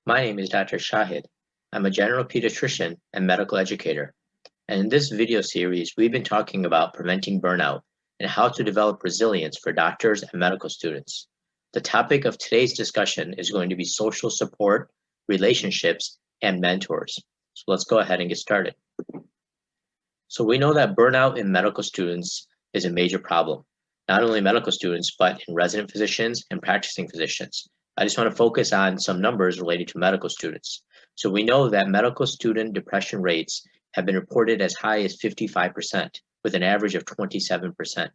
My name is Dr. Shahid. I'm a general pediatrician and medical educator. And in this video series, we've been talking about preventing burnout and how to develop resilience for doctors and medical students. The topic of today's discussion is going to be social support, relationships, and mentors. So let's go ahead and get started. So we know that burnout in medical students is a major problem, not only medical students, but in resident physicians and practicing physicians. I just want to focus on some numbers related to medical students. So we know that medical student depression rates have been reported as high as 55%, with an average of 27%.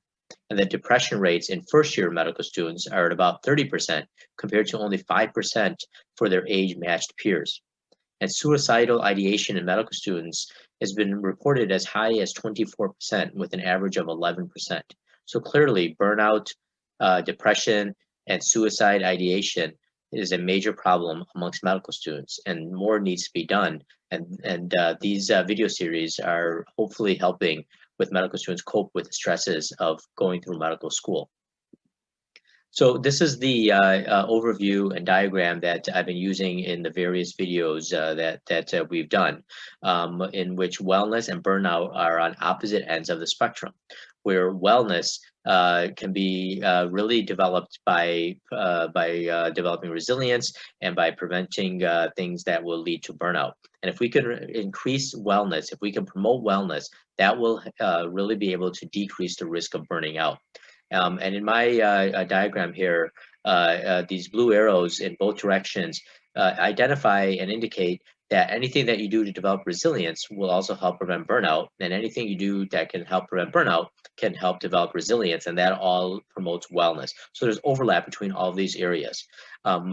And that depression rates in first-year medical students are at about 30%, compared to only 5% for their age-matched peers. And suicidal ideation in medical students has been reported as high as 24%, with an average of 11%. So clearly, burnout, depression, and suicide ideation is a major problem amongst medical students, and more needs to be done. And these video series are hopefully helping with medical students cope with the stresses of going through medical school. So this is the overview and diagram that I've been using in the various videos that we've done, in which wellness and burnout are on opposite ends of the spectrum, where wellness can be really developed by developing resilience and by preventing things that will lead to burnout. And if we can increase wellness, if we can promote wellness, that will really be able to decrease the risk of burning out. And in my diagram here, these blue arrows in both directions identify and indicate that anything that you do to develop resilience will also help prevent burnout, and anything you do that can help prevent burnout can help develop resilience, and that all promotes wellness. So there's overlap between all of these areas.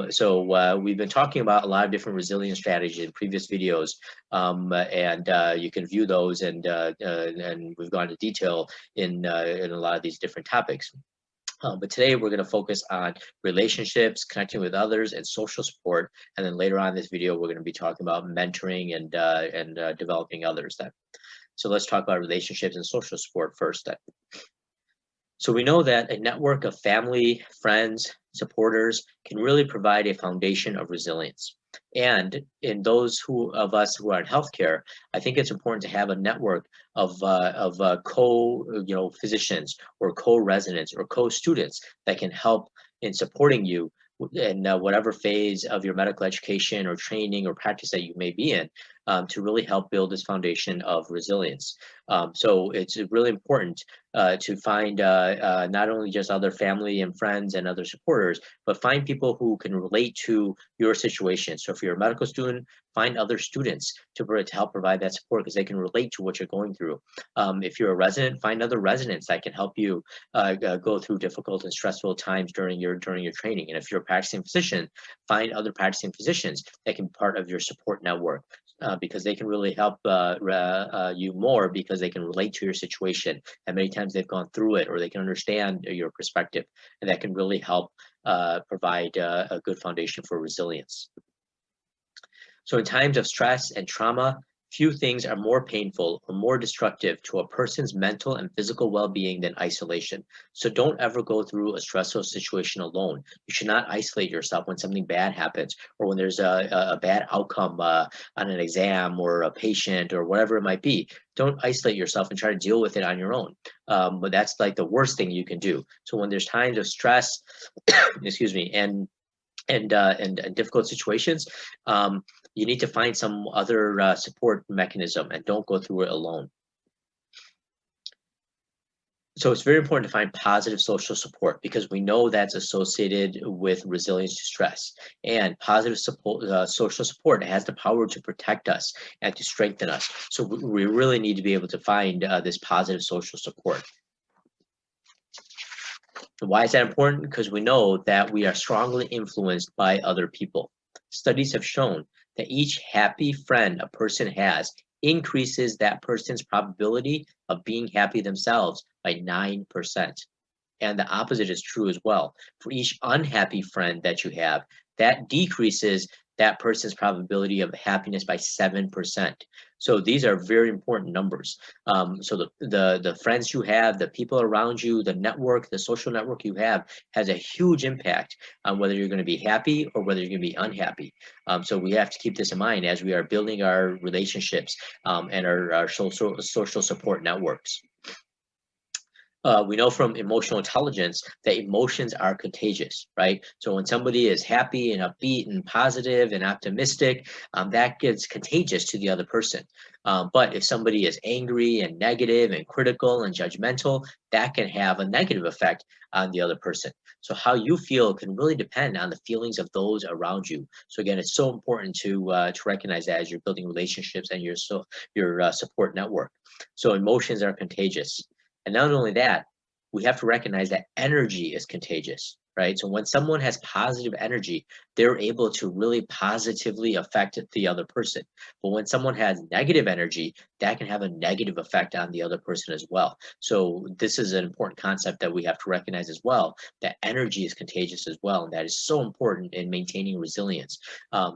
So we've been talking about a lot of different resilience strategies in previous videos, and you can view those, and we've gone into detail in a lot of these different topics. But today we're going to focus on relationships, connecting with others, and social support. And then later on in this video, we're going to be talking about mentoring and developing others. So let's talk about relationships and social support first. So we know that a network of family, friends, supporters can really provide a foundation of resilience. And in those of us who are in healthcare, I think it's important to have a network of physicians or co-residents or co-students that can help in supporting you in whatever phase of your medical education or training or practice that you may be in, to really help build this foundation of resilience. So it's really important to find not only just other family and friends and other supporters, but find people who can relate to your situation. So if you're a medical student, find other students to help provide that support, because they can relate to what you're going through. If you're a resident, find other residents that can help you go through difficult and stressful times during your training. And if you're a practicing physician, find other practicing physicians that can be part of your support network. Because they can really help you more, because they can relate to your situation, and many times they've gone through it, or they can understand your perspective, and that can really help provide a good foundation for resilience. So in times of stress and trauma, few things are more painful or more destructive to a person's mental and physical well-being than isolation. So don't ever go through a stressful situation alone. You should not isolate yourself when something bad happens, or when there's a bad outcome on an exam or a patient or whatever it might be. Don't isolate yourself and try to deal with it on your own. But that's like the worst thing you can do. So when there's times of stress, excuse me, and difficult situations, you need to find some other support mechanism, and don't go through it alone. So it's very important to find positive social support, because we know that's associated with resilience to stress. And positive support, social support has the power to protect us and to strengthen us. So we really need to be able to find this positive social support. Why is that important? Because we know that we are strongly influenced by other people. Studies have shown that each happy friend a person has increases that person's probability of being happy themselves by 9%. And the opposite is true as well. For each unhappy friend that you have, that decreases that person's probability of happiness by 7%. So these are very important numbers. So the friends you have, the people around you, the network, the social network you have has a huge impact on whether you're going to be happy or whether you're going to be unhappy. So we have to keep this in mind as we are building our relationships and our social support networks. We know from emotional intelligence that emotions are contagious, right? So when somebody is happy and upbeat and positive and optimistic, that gets contagious to the other person. But if somebody is angry and negative and critical and judgmental, that can have a negative effect on the other person. So how you feel can really depend on the feelings of those around you. So again, it's so important to recognize that as you're building relationships and your support network. So emotions are contagious. And not only that, we have to recognize that energy is contagious, right? So when someone has positive energy, they're able to really positively affect the other person. But when someone has negative energy, that can have a negative effect on the other person as well. So this is an important concept that we have to recognize as well, that energy is contagious as well. And that is so important in maintaining resilience.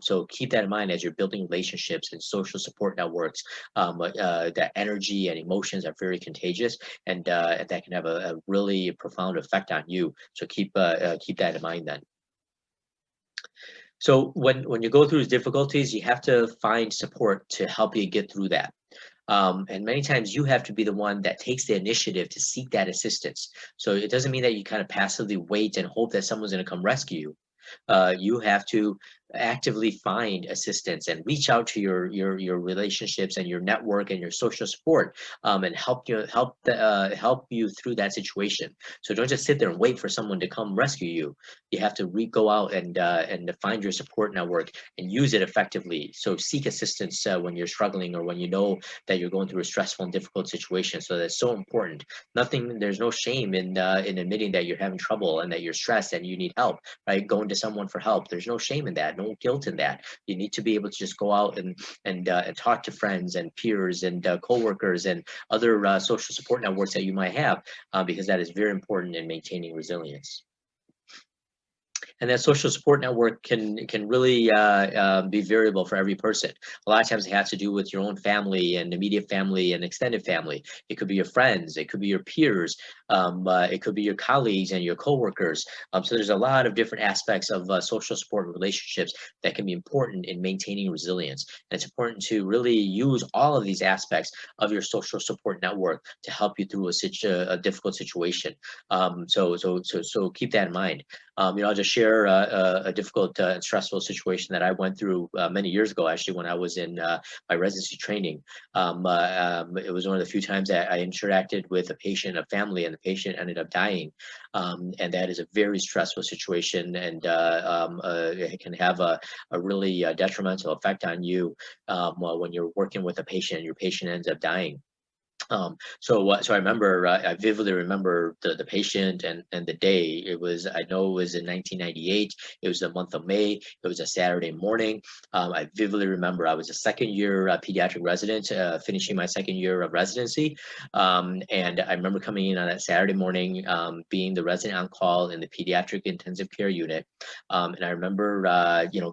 So keep that in mind as you're building relationships and social support networks, that energy and emotions are very contagious, and that can have a really profound effect on you. So keep that in mind then. So when you go through these difficulties, you have to find support to help you get through that. And many times you have to be the one that takes the initiative to seek that assistance. So it doesn't mean that you kind of passively wait and hope that someone's going to come rescue you. You have to actively find assistance and reach out to your relationships and your network and your social support, and help you through that situation. So don't just sit there and wait for someone to come rescue you. You have to go out and find your support network and use it effectively. So seek assistance when you're struggling or when you know that you're going through a stressful and difficult situation. So that's so important. There's no shame in admitting that you're having trouble and that you're stressed and you need help, right? Going to someone for help. There's no shame in that, no guilt in that. You need to be able to just go out and talk to friends and peers and coworkers and other social support networks that you might have, because that is very important in maintaining resilience. And that social support network can really be variable for every person. A lot of times it has to do with your own family and immediate family and extended family. It could be your friends, it could be your peers, it could be your colleagues and your coworkers. So there's a lot of different aspects of social support relationships that can be important in maintaining resilience. And it's important to really use all of these aspects of your social support network to help you through a difficult situation. So keep that in mind. I'll just share a difficult and stressful situation that I went through many years ago, actually, when I was in my residency training. It was one of the few times that I interacted with a patient, a family, and the patient ended up dying. And that is a very stressful situation, and it can have a really detrimental effect on you when you're working with a patient and your patient ends up dying. So I remember, I vividly remember the patient and the day. I know it was in 1998. It was the month of May. It was a Saturday morning. I vividly remember I was a second year pediatric resident, finishing my second year of residency. And I remember coming in on that Saturday morning, being the resident on call in the pediatric intensive care unit. And I remember,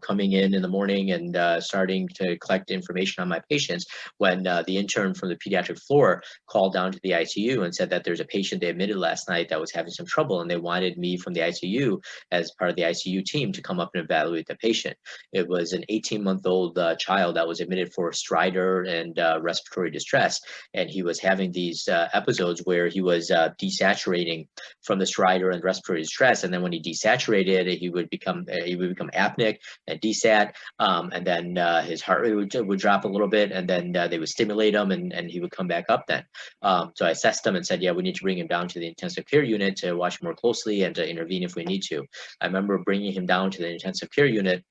coming in the morning and starting to collect information on my patients when the intern from the pediatric floor called down to the ICU and said that there's a patient they admitted last night that was having some trouble, and they wanted me from the ICU as part of the ICU team to come up and evaluate the patient. It was an 18-month-old child that was admitted for stridor and respiratory distress, and he was having these episodes where he was desaturating from the stridor and respiratory distress, and then when he desaturated, he would become apneic and desat, and then his heart rate would drop a little bit, and then they would stimulate him, and he would come back up then. So I assessed him and said, yeah, we need to bring him down to the intensive care unit to watch more closely and to intervene if we need to. I remember bringing him down to the intensive care unit.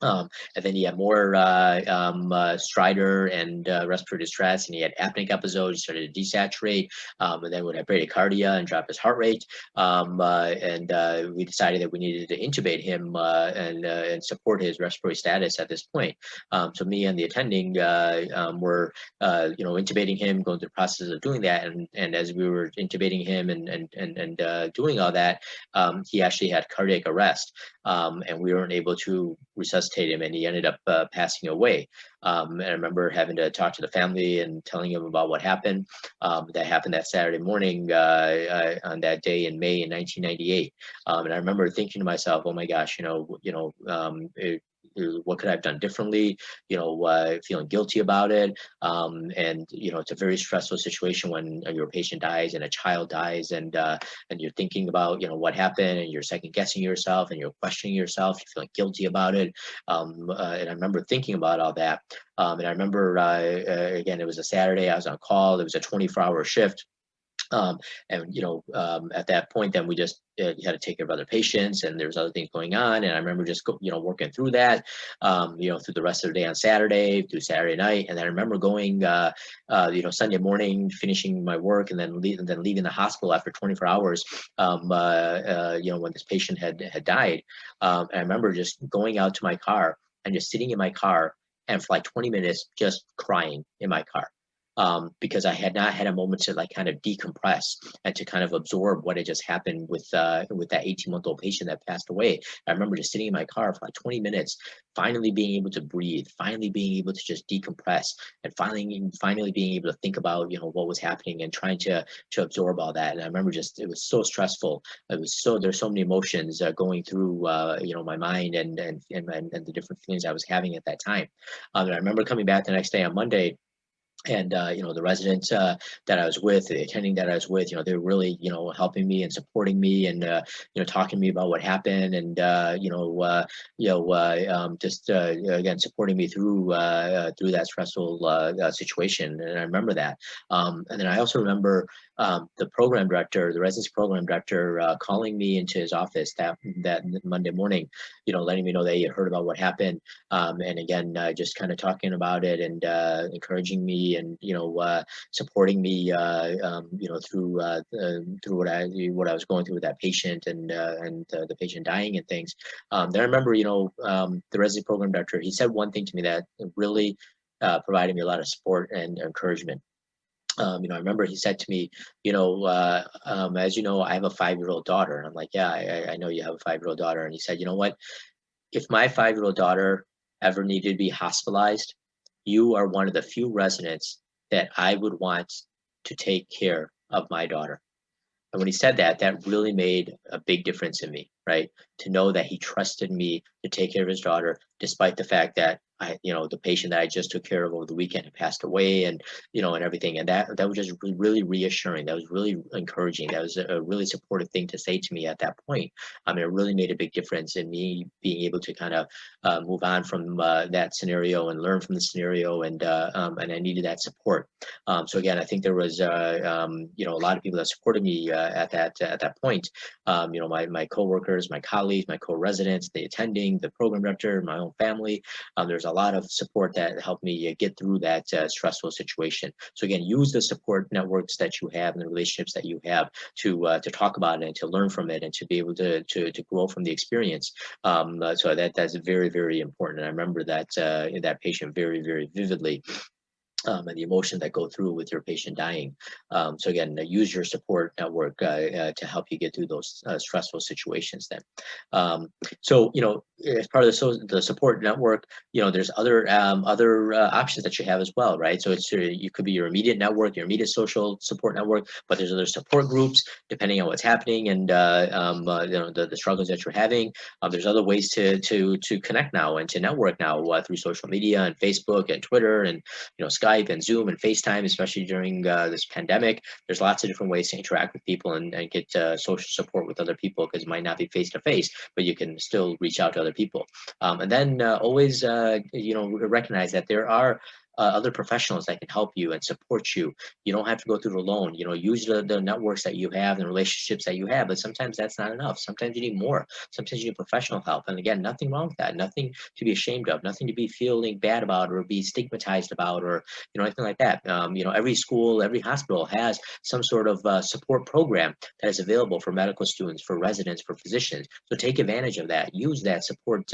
And then he had more stridor and respiratory distress, and he had apneic episodes. He started to desaturate, and then would have bradycardia and drop his heart rate. And we decided that we needed to intubate him and support his respiratory status at this point. So me and the attending were, intubating him, going through the process of doing that. And as we were intubating him and doing all that, he actually had cardiac arrest, and we weren't able to resuscitate resuscitate him, and he ended up passing away. And I remember having to talk to the family and telling them about what happened. That happened that Saturday morning on that day in May in 1998. And I remember thinking to myself, "Oh my gosh, what could I have done differently?" Feeling guilty about it. And it's a very stressful situation when your patient dies and a child dies, and you're thinking about what happened, and you're second guessing yourself, and you're questioning yourself. You're feeling guilty about it. And I remember thinking about all that. And I remember again, it was a Saturday. I was on call. It was a 24-hour shift. And at that point, then we just had to take care of other patients, and there's other things going on. And I remember just working through that, through the rest of the day on Saturday, through Saturday night. And I remember going, Sunday morning, finishing my work, and then leaving the hospital after 24 hours. When this patient had died. And I remember just going out to my car and just sitting in my car, and for like 20 minutes just crying in my car. Because I had not had a moment to like kind of decompress and to kind of absorb what had just happened with that 18-month-old patient that passed away. I remember just sitting in my car for like 20 minutes, finally being able to breathe, finally being able to just decompress, and finally being able to think about what was happening and trying to absorb all that. And I remember just it was so stressful. There's so many emotions going through my mind and the different feelings I was having at that time. And I remember coming back the next day on Monday. And the residents that I was with, the attending that I was with, they were really helping me and supporting me, and talking to me about what happened, and just again supporting me through that stressful situation. And I remember that. And then I also remember the residency program director, calling me into his office that Monday morning, letting me know that he had heard about what happened, and again just kind of talking about it, and encouraging me, and supporting me through what I was going through with that patient, and the patient dying and things. Then I remember the residency program director, he said one thing to me that really provided me a lot of support and encouragement. I remember he said to me, as you know, I have a 5-year-old daughter. And I'm like, yeah, I know you have a 5-year-old daughter. And he said, you know what, if my 5-year-old daughter ever needed to be hospitalized, you are one of the few residents that I would want to take care of my daughter. And when he said that, that really made a big difference in me, right? To know that he trusted me to take care of his daughter, despite the fact that the patient that I just took care of over the weekend had passed away, and everything. And that was just really reassuring. That was really encouraging. That was a really supportive thing to say to me at that point. I mean, it really made a big difference in me being able to kind of move on from that scenario and learn from the scenario, and I needed that support. So again, I think there was a lot of people that supported me at that point. My coworkers, my colleagues, my co-residents, the attending, the program director, my own family. There's a lot of support that helped me get through that stressful situation. So again, use the support networks that you have and the relationships that you have to talk about it and to learn from it and to be able to grow from the experience. So that's very, very important. And I remember that patient very, very vividly. And the emotions that go through with your patient dying. So again, use your support network to help you get through those stressful situations then. So, as part of the support network, there's other options that you have as well, right? So you could be your immediate network, your immediate social support network, but there's other support groups depending on what's happening and the struggles that you're having. There's other ways to connect now and to network now through social media and Facebook and Twitter and Skype and Zoom and FaceTime, especially during this pandemic. There's lots of different ways to interact with people and get social support with other people, because it might not be face to face, but you can still reach out to other people. And then always, recognize that there are other professionals that can help you and support you. You don't have to go through it alone. Use the networks that you have and the relationships that you have, but sometimes that's not enough. Sometimes you need more. Sometimes you need professional help. And again, nothing wrong with that. Nothing to be ashamed of. Nothing to be feeling bad about or be stigmatized about, or anything like that. Every school, every hospital has some sort of support program that is available for medical students, for residents, for physicians. So take advantage of that. Use that support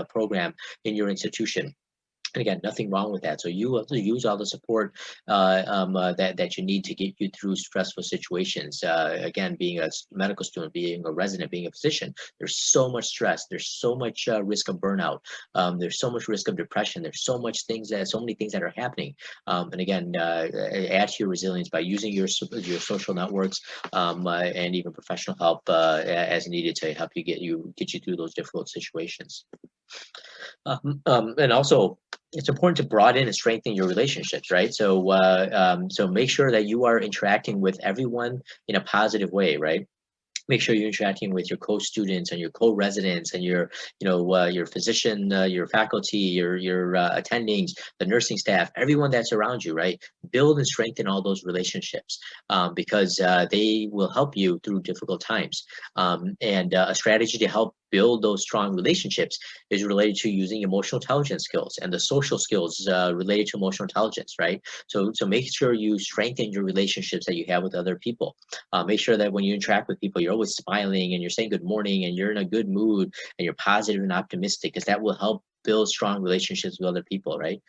program in your institution. And again, nothing wrong with that. So you have to use all the support that you need to get you through stressful situations. Again, being a medical student, being a resident, being a physician, there's so much stress. There's so much risk of burnout. There's so much risk of depression. There's so many things that are happening. And again, add to your resilience by using your social networks and even professional help as needed to help you get you through those difficult situations. And also, it's important to broaden and strengthen your relationships, right? So make sure that you are interacting with everyone in a positive way, right? Make sure you're interacting with your co-students and your co-residents and your physician, your faculty, your attendings, the nursing staff, everyone that's around you, right? Build and strengthen all those relationships because they will help you through difficult times. And a strategy to help build those strong relationships is related to using emotional intelligence skills and the social skills related to emotional intelligence, right? So make sure you strengthen your relationships that you have with other people. Make sure that when you interact with people, you're always smiling and you're saying good morning and you're in a good mood and you're positive and optimistic, because that will help build strong relationships with other people, right?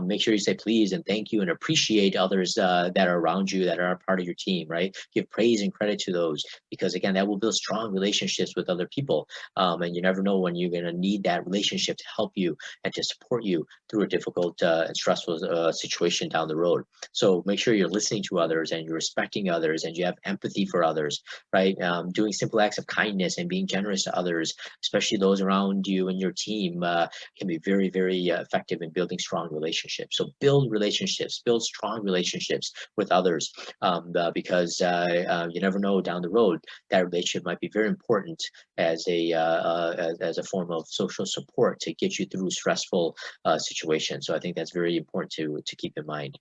Make sure you say please and thank you and appreciate others that are around you, that are a part of your team, right? Give praise and credit to those, because again, that will build strong relationships with other people. And you never know when you're going to need that relationship to help you and to support you through a difficult and stressful situation down the road. So make sure you're listening to others and you're respecting others and you have empathy for others, right? Doing simple acts of kindness and being generous to others, especially those around you and your team, can be very, very effective in building strong relationships. So build relationships, build strong relationships with others, because you never know down the road that relationship might be very important as a form of social support to get you through stressful situations. So I think that's very important to keep in mind.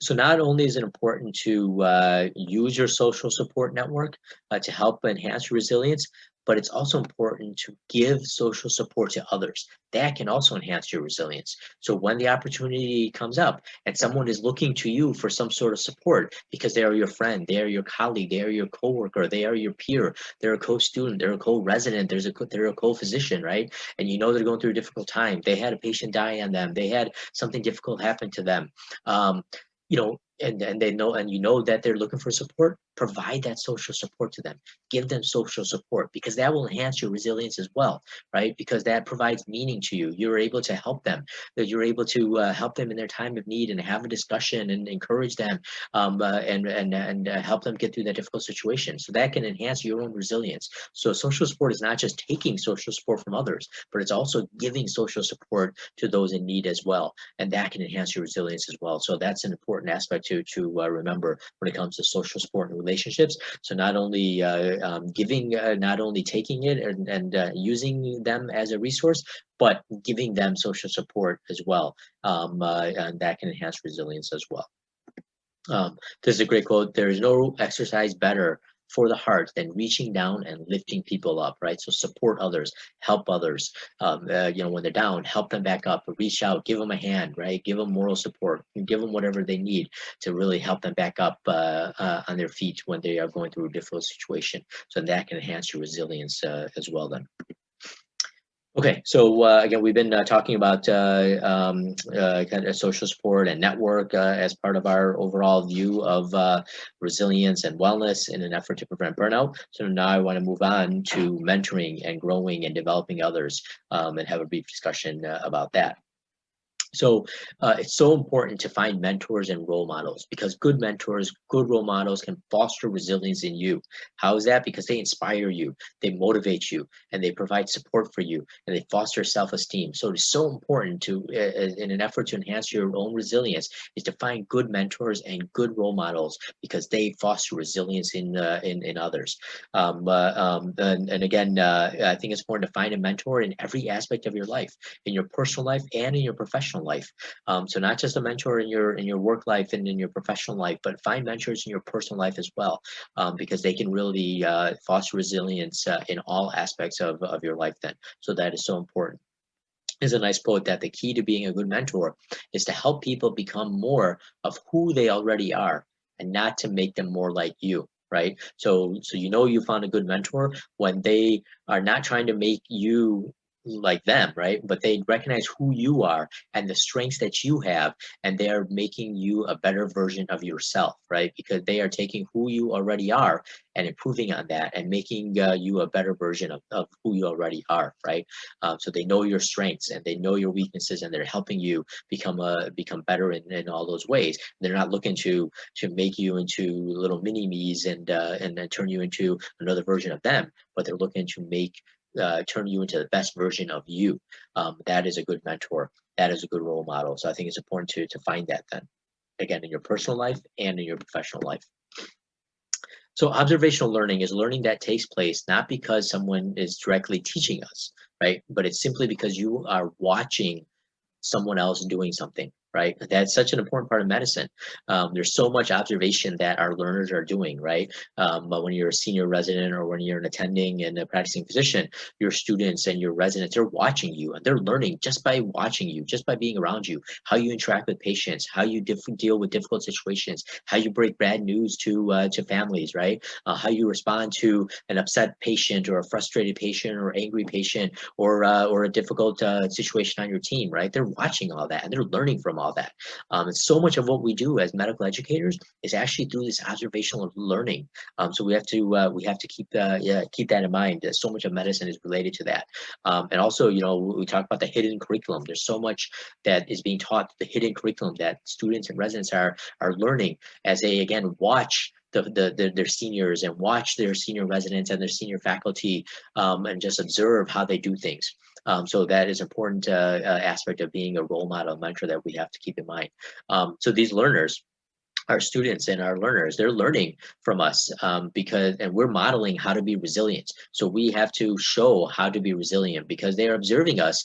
So not only is it important to use your social support network to help enhance your resilience, but it's also important to give social support to others. That can also enhance your resilience. So when the opportunity comes up and someone is looking to you for some sort of support because they are your friend, they are your colleague, they are your coworker, they are your peer, they're a co-student, they're a co-resident, they're a co-physician, right? And you know they're going through a difficult time. They had a patient die on them. They had something difficult happen to them. And they know, and you know that they're looking for support, provide that social support to them. Give them social support, because that will enhance your resilience as well, right? Because that provides meaning to you. You're able to help them, that you're able to help them in their time of need and have a discussion and encourage them, and help them get through that difficult situation. So that can enhance your own resilience. So social support is not just taking social support from others, but it's also giving social support to those in need as well. And that can enhance your resilience as well. So that's an important aspect to remember when it comes to social support and relationships. So not only giving, not only taking it and using them as a resource, but giving them social support as well. And that can enhance resilience as well. This is a great quote. There is no exercise better for the heart than reaching down and lifting people up, right? So support others, help others. When they're down, help them back up, reach out, give them a hand, right? Give them moral support, give them whatever they need to really help them back up on their feet when they are going through a difficult situation. So that can enhance your resilience as well then. Okay, so again, we've been talking about kind of social support and network as part of our overall view of resilience and wellness in an effort to prevent burnout. So now I want to move on to mentoring and growing and developing others, and have a brief discussion about that. So it's so important to find mentors and role models, because good mentors, good role models can foster resilience in you. How is that? Because they inspire you, they motivate you, and they provide support for you, and they foster self-esteem. So it's so important to, in an effort to enhance your own resilience, is to find good mentors and good role models, because they foster resilience in others. And again, I think it's important to find a mentor in every aspect of your life, in your personal life and in your professional life. So not just a mentor in your work life and in your professional life, but find mentors in your personal life as well, because they can really foster resilience in all aspects of your life then. So that is so important. There's a nice quote that the key to being a good mentor is to help people become more of who they already are, and not to make them more like you. Right? So you found a good mentor when they are not trying to make you like them, right? But they recognize who you are and the strengths that you have, and they are making you a better version of yourself, right? Because they are taking who you already are and improving on that and making you a better version of who you already are, right? So they know your strengths and they know your weaknesses, and they're helping you become better in all those ways. They're not looking to make you into little mini me's and then turn you into another version of them, but they're looking to turn you into the best version of you. That is a good mentor. That is a good role model. So I think it's important to find that then, again, in your personal life and in your professional life. So observational learning is learning that takes place not because someone is directly teaching us, right? But it's simply because you are watching someone else doing something, right? That's such an important part of medicine. There's so much observation that our learners are doing, right? But when you're a senior resident or when you're an attending and a practicing physician, your students and your residents are watching you and they're learning just by watching you, just by being around you, how you interact with patients, how you deal with difficult situations, how you break bad news to families, right? How you respond to an upset patient or a frustrated patient or angry patient or a difficult situation on your team, right? They're watching all that and they're learning from all that. And so much of what we do as medical educators is actually through this observational learning. So we have to keep that in mind. So much of medicine is related to that. And also, we talk about the hidden curriculum. There's so much that is being taught, the hidden curriculum that students and residents are learning as they again watch their seniors and watch their senior residents and their senior faculty and just observe how they do things. So that is an important aspect of being a role model mentor that we have to keep in mind. So these learners, our students and our learners, they're learning from us and we're modeling how to be resilient. So we have to show how to be resilient because they are observing us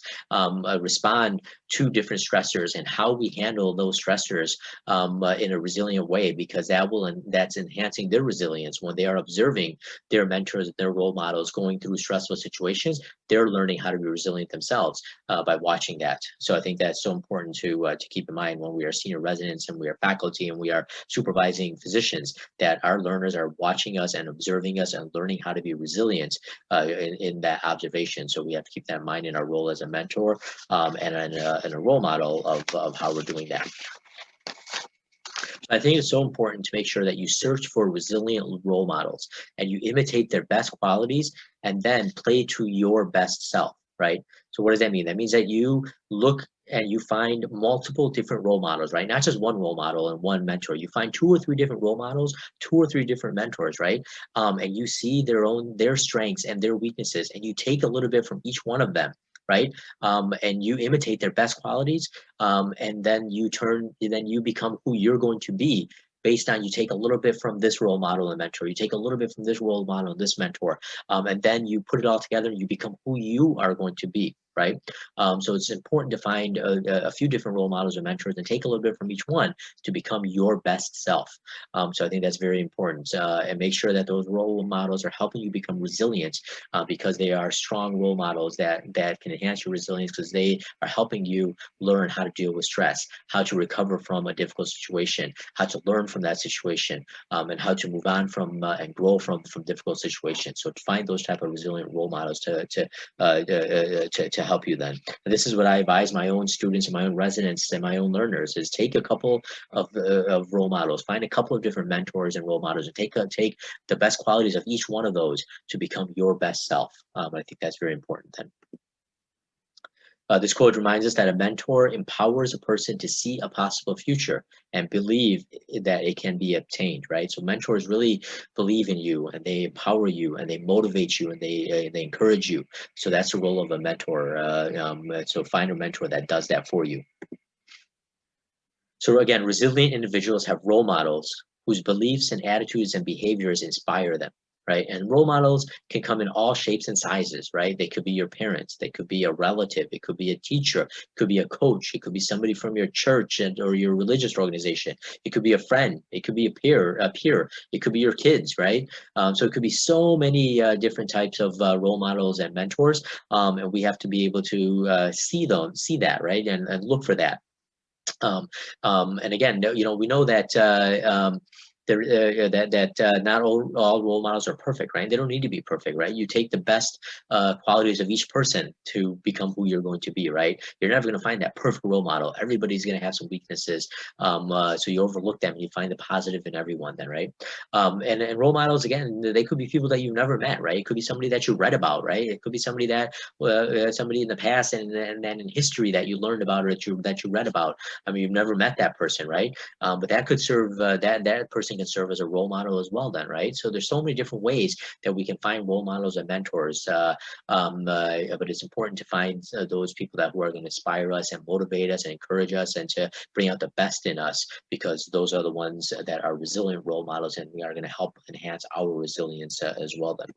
respond to different stressors and how we handle those stressors in a resilient way, because that's enhancing their resilience. When they are observing their mentors, their role models going through stressful situations, they're learning how to be resilient themselves by watching that. So I think that's so important to keep in mind when we are senior residents and we are faculty and we are supervising physicians, that our learners are watching us and observing us and learning how to be resilient in that observation. So we have to keep that in mind in our role as a mentor and a role model of how we're doing that. I think it's so important to make sure that you search for resilient role models and you imitate their best qualities and then play to your best self, right? So what does that mean? That means that you look and you find multiple different role models, right? Not just one role model and one mentor. You find 2 or 3 different role models, 2 or 3 different mentors, right? And you see their strengths and their weaknesses, and you take a little bit from each one of them, right? And you imitate their best qualities, and then you become who you're going to be based on, you take a little bit from this role model and mentor, you take a little bit from this role model and this mentor, and then you put it all together and you become who you are going to be, right? So it's important to find a few different role models or mentors and take a little bit from each one to become your best self. So I think that's very important, and make sure that those role models are helping you become resilient, because they are strong role models that can enhance your resilience, because they are helping you learn how to deal with stress, how to recover from a difficult situation, how to learn from that situation, and how to move on from and grow from difficult situations. So to find those type of resilient role models to help you then. And this is what I advise my own students and my own residents and my own learners, is take a couple of role models, find a couple of different mentors and role models, and take the best qualities of each one of those to become your best self. I think that's very important then. This quote reminds us that a mentor empowers a person to see a possible future and believe that it can be obtained, right? So mentors really believe in you and they empower you and they motivate you and they encourage you. So that's the role of a mentor. So find a mentor that does that for you. So again, resilient individuals have role models whose beliefs and attitudes and behaviors inspire them, right? And role models can come in all shapes and sizes, right? They could be your parents, they could be a relative, it could be a teacher, it could be a coach, it could be somebody from your church or your religious organization, it could be a friend, it could be a peer, it could be your kids, right? So it could be so many different types of role models and mentors, and we have to be able to see that, right? And look for that. And again, we know that not all role models are perfect, right? They don't need to be perfect, right? You take the best qualities of each person to become who you're going to be, right? You're never going to find that perfect role model. Everybody's going to have some weaknesses, so you overlook them. You find the positive in everyone, then, right? And role models, again, they could be people that you've never met, right? It could be somebody that you read about, right? It could be somebody that somebody in the past and then in history that you learned about or that you read about. I mean, you've never met that person, right? But that could serve that person can serve as a role model as well, then, right? So there's so many different ways that we can find role models and mentors. But it's important to find those people that who are going to inspire us and motivate us and encourage us and to bring out the best in us, because those are the ones that are resilient role models, and we are going to help enhance our resilience as well, then.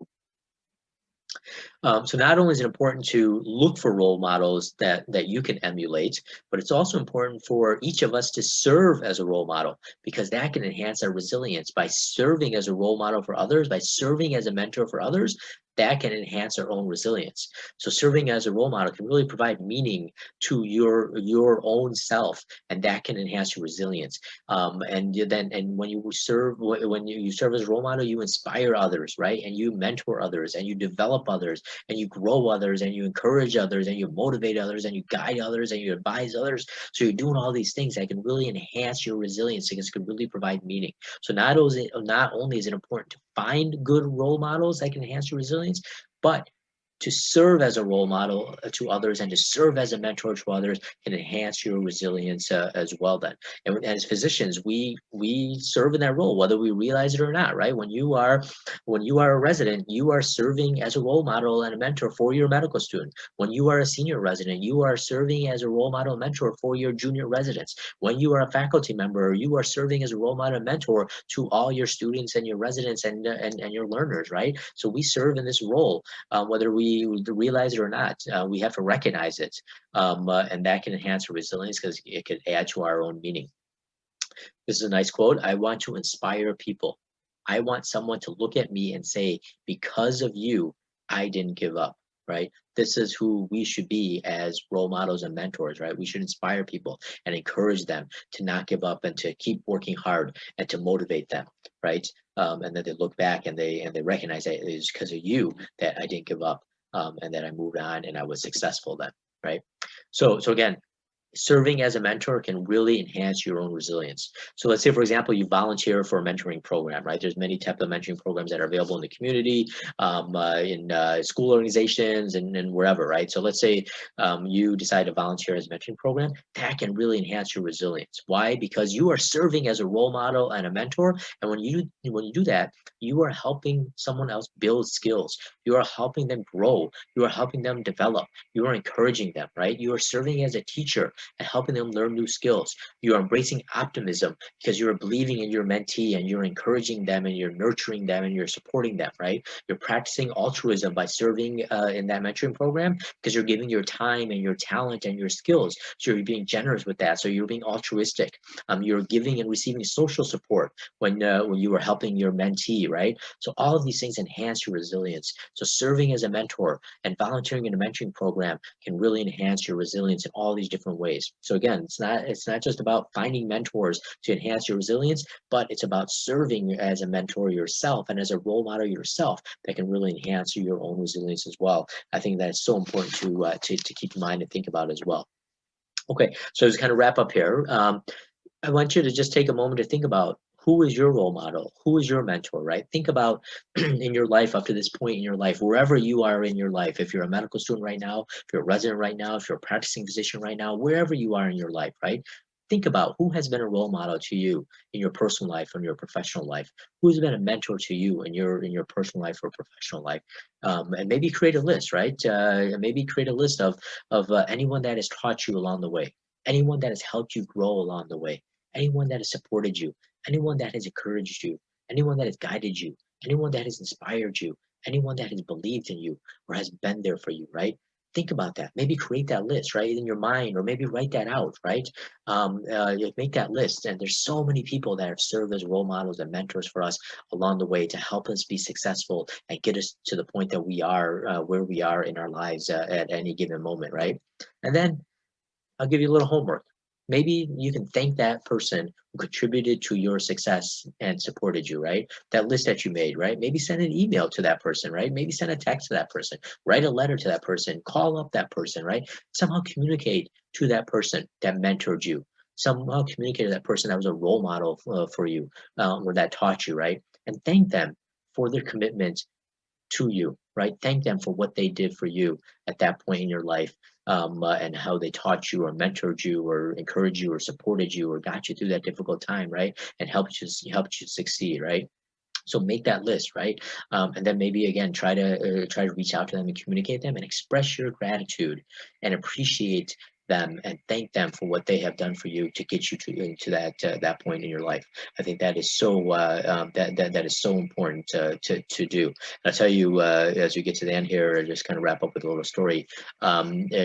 So not only is it important to look for role models that you can emulate, but it's also important for each of us to serve as a role model, because that can enhance our resilience. By serving as a role model for others, by serving as a mentor for others, that can enhance our own resilience. So serving as a role model can really provide meaning to your own self, and that can enhance your resilience. And when you serve as a role model, you inspire others, right? And you mentor others, and you develop others, and you grow others, and you encourage others, and you motivate others, and you guide others, and you advise others. So you're doing all these things that can really enhance your resilience, because it can really provide meaning. So not only is it important to find good role models that can enhance your resilience, but to serve as a role model to others and to serve as a mentor to others can enhance your resilience as well, then. And as physicians, we serve in that role whether we realize it or not, right? When you are a resident, you are serving as a role model and a mentor for your medical student. When you are a senior resident, you are serving as a role model and mentor for your junior residents. When you are a faculty member, you are serving as a role model and mentor to all your students and your residents and your learners, right? So we serve in this role, whether we realize it or not. We have to recognize it, and that can enhance our resilience because it can add to our own meaning. This is a nice quote. I want to inspire people. I want someone to look at me and say, because of you, I didn't give up, right? This is who we should be as role models and mentors, right? We should inspire people and encourage them to not give up and to keep working hard and to motivate them, right? And then they look back and they recognize that it is because of you that I didn't give up, and that I moved on and I was successful then, right? So again, serving as a mentor can really enhance your own resilience. So let's say, for example, you volunteer for a mentoring program, right? There's many types of mentoring programs that are available in the community, in school organizations, and wherever, right? So let's say you decide to volunteer as a mentoring program. That can really enhance your resilience. Why? Because you are serving as a role model and a mentor, and when you do that, you are helping someone else build skills. You are helping them grow. You are helping them develop. You are encouraging them, right? You are serving as a teacher and helping them learn new skills. You are embracing optimism because you're believing in your mentee and you're encouraging them and you're nurturing them and you're supporting them, right? You're practicing altruism by serving in that mentoring program because you're giving your time and your talent and your skills. So you're being generous with that. So you're being altruistic. You're giving and receiving social support when you are helping your mentee, right? So all of these things enhance your resilience. So serving as a mentor and volunteering in a mentoring program can really enhance your resilience in all these different ways. So again, it's not just about finding mentors to enhance your resilience, but it's about serving as a mentor yourself and as a role model yourself that can really enhance your own resilience as well. I think that's so important to keep in mind and think about as well. Okay, so to kind of wrap up here, I want you to just take a moment to think about who is your role model? Who is your mentor, right? Think about in your life up to this point in your life, wherever you are in your life. If you're a medical student right now, if you're a resident right now, if you're a practicing physician right now, wherever you are in your life, right? Think about who has been a role model to you in your personal life or your professional life. Who has been a mentor to you in your personal life or professional life? And maybe create a list, right? Maybe create a list of anyone that has taught you along the way, anyone that has helped you grow along the way, anyone that has supported you, anyone that has encouraged you, anyone that has guided you, anyone that has inspired you, anyone that has believed in you or has been there for you, right? Think about that. Maybe create that list, right, in your mind, or maybe write that out, right? Make that list. And there's so many people that have served as role models and mentors for us along the way to help us be successful and get us to the point that we are where we are in our lives at any given moment, right? And then I'll give you a little homework. maybe you can thank that person who contributed to your success and supported you, right? That list that you made, right? Maybe send an email to that person, right? Maybe send a text to that person, write a letter to that person, call up that person, right? Somehow communicate to that person that mentored you. Somehow communicate to that person that was a role model for you, or that taught you, right? And thank them for their commitment to you, right? Thank them for what they did for you at that point in your life, and how they taught you or mentored you or encouraged you or supported you or got you through that difficult time, right? And helped you succeed, right? So make that list, right? And then maybe again try to reach out to them and communicate them and express your gratitude and appreciate them and thank them for what they have done for you to get you to that point in your life. I think that is that is so important to do. And I'll tell you, as we get to the end here, I just kind of wrap up with a little story. Last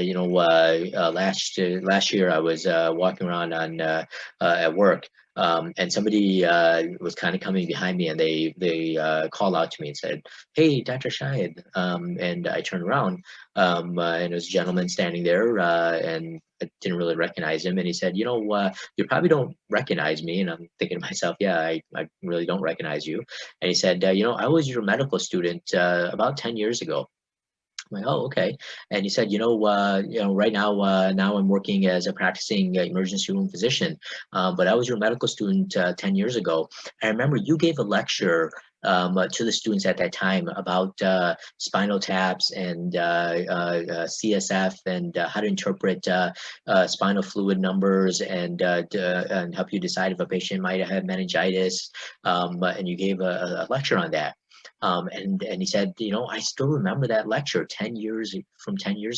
year I was walking around at work, and somebody was kind of coming behind me, and they called out to me and said, "Hey, Dr. Shahid." And I turned around, and there was a gentleman standing there, and I didn't really recognize him. And he said, "You probably don't recognize me." And I'm thinking to myself, "Yeah, I really don't recognize you." And he said, "I was your medical student about 10 years ago." I'm like, "Oh, okay." And he said, right now, now I'm working as a practicing emergency room physician. But I was your medical student 10 years ago. I remember you gave a lecture to the students at that time about spinal taps and CSF and how to interpret spinal fluid numbers and help you decide if a patient might have meningitis. And you gave a lecture on that. And he said, I still remember that lecture 10 years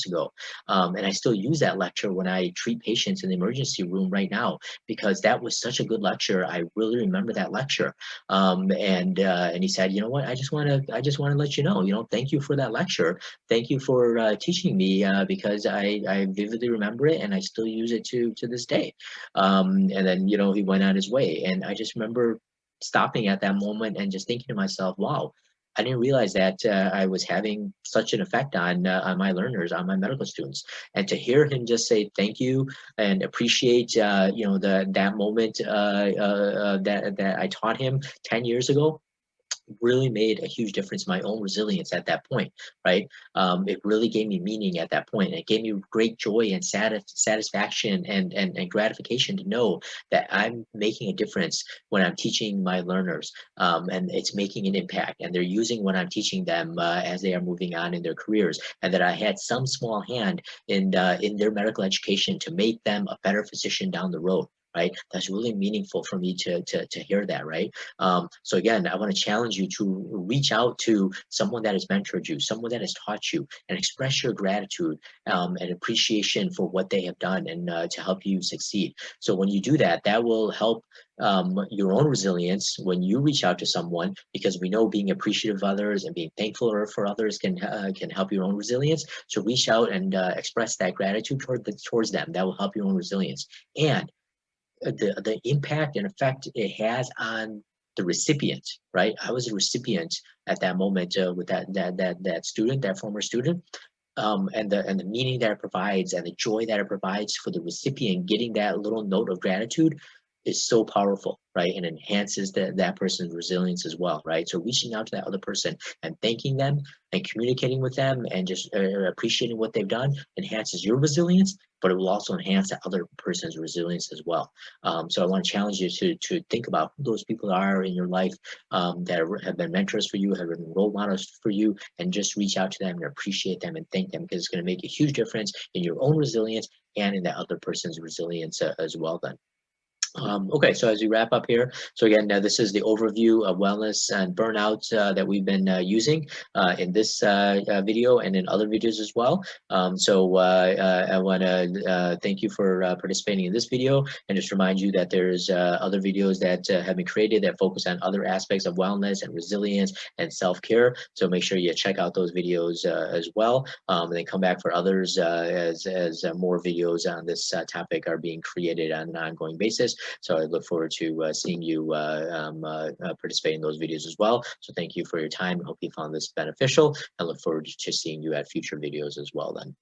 ago. And I still use that lecture when I treat patients in the emergency room right now, because that was such a good lecture. I really remember that lecture. And he said, what, I just want to let you know, thank you for that lecture. Thank you for teaching me, because I vividly remember it and I still use it to this day. And then, he went on his way. And I just remember stopping at that moment and just thinking to myself, wow, I didn't realize that I was having such an effect on my learners, on my medical students. And to hear him just say thank you and appreciate that moment that I taught him 10 years ago, really made a huge difference in my own resilience at that point, right? It really gave me meaning at that point. It gave me great joy and satisfaction and gratification to know that I'm making a difference when I'm teaching my learners, and it's making an impact, and they're using what I'm teaching them as they are moving on in their careers, and that I had some small hand in their medical education to make them a better physician down the road. Right? That's really meaningful for me to hear that, right? So again, I want to challenge you to reach out to someone that has mentored you, someone that has taught you, and express your gratitude and appreciation for what they have done and to help you succeed. So when you do that, that will help your own resilience when you reach out to someone, because we know being appreciative of others and being thankful for others can help your own resilience. So reach out and express that gratitude towards them. That will help your own resilience. And the impact and effect it has on the recipient, right? I was a recipient at that moment with that student, that former student, and the meaning that it provides and the joy that it provides for the recipient getting that little note of gratitude is so powerful, right? And enhances that person's resilience as well, right? So reaching out to that other person and thanking them and communicating with them and just appreciating what they've done enhances your resilience, but it will also enhance that other person's resilience as well. So I want to challenge you to think about who those people are in your life that have been mentors for you, have been role models for you, and just reach out to them and appreciate them and thank them, because it's going to make a huge difference in your own resilience and in that other person's resilience as well then. Okay, so as we wrap up here, so again, this is the overview of wellness and burnout that we've been using in this video and in other videos as well. I want to thank you for participating in this video, and just remind you that there's other videos that have been created that focus on other aspects of wellness and resilience and self-care. So make sure you check out those videos as well, and then come back for others as more videos on this topic are being created on an ongoing basis. So I look forward to seeing you participate in those videos as well. So thank you for your time. I hope you found this beneficial. I look forward to seeing you at future videos as well then.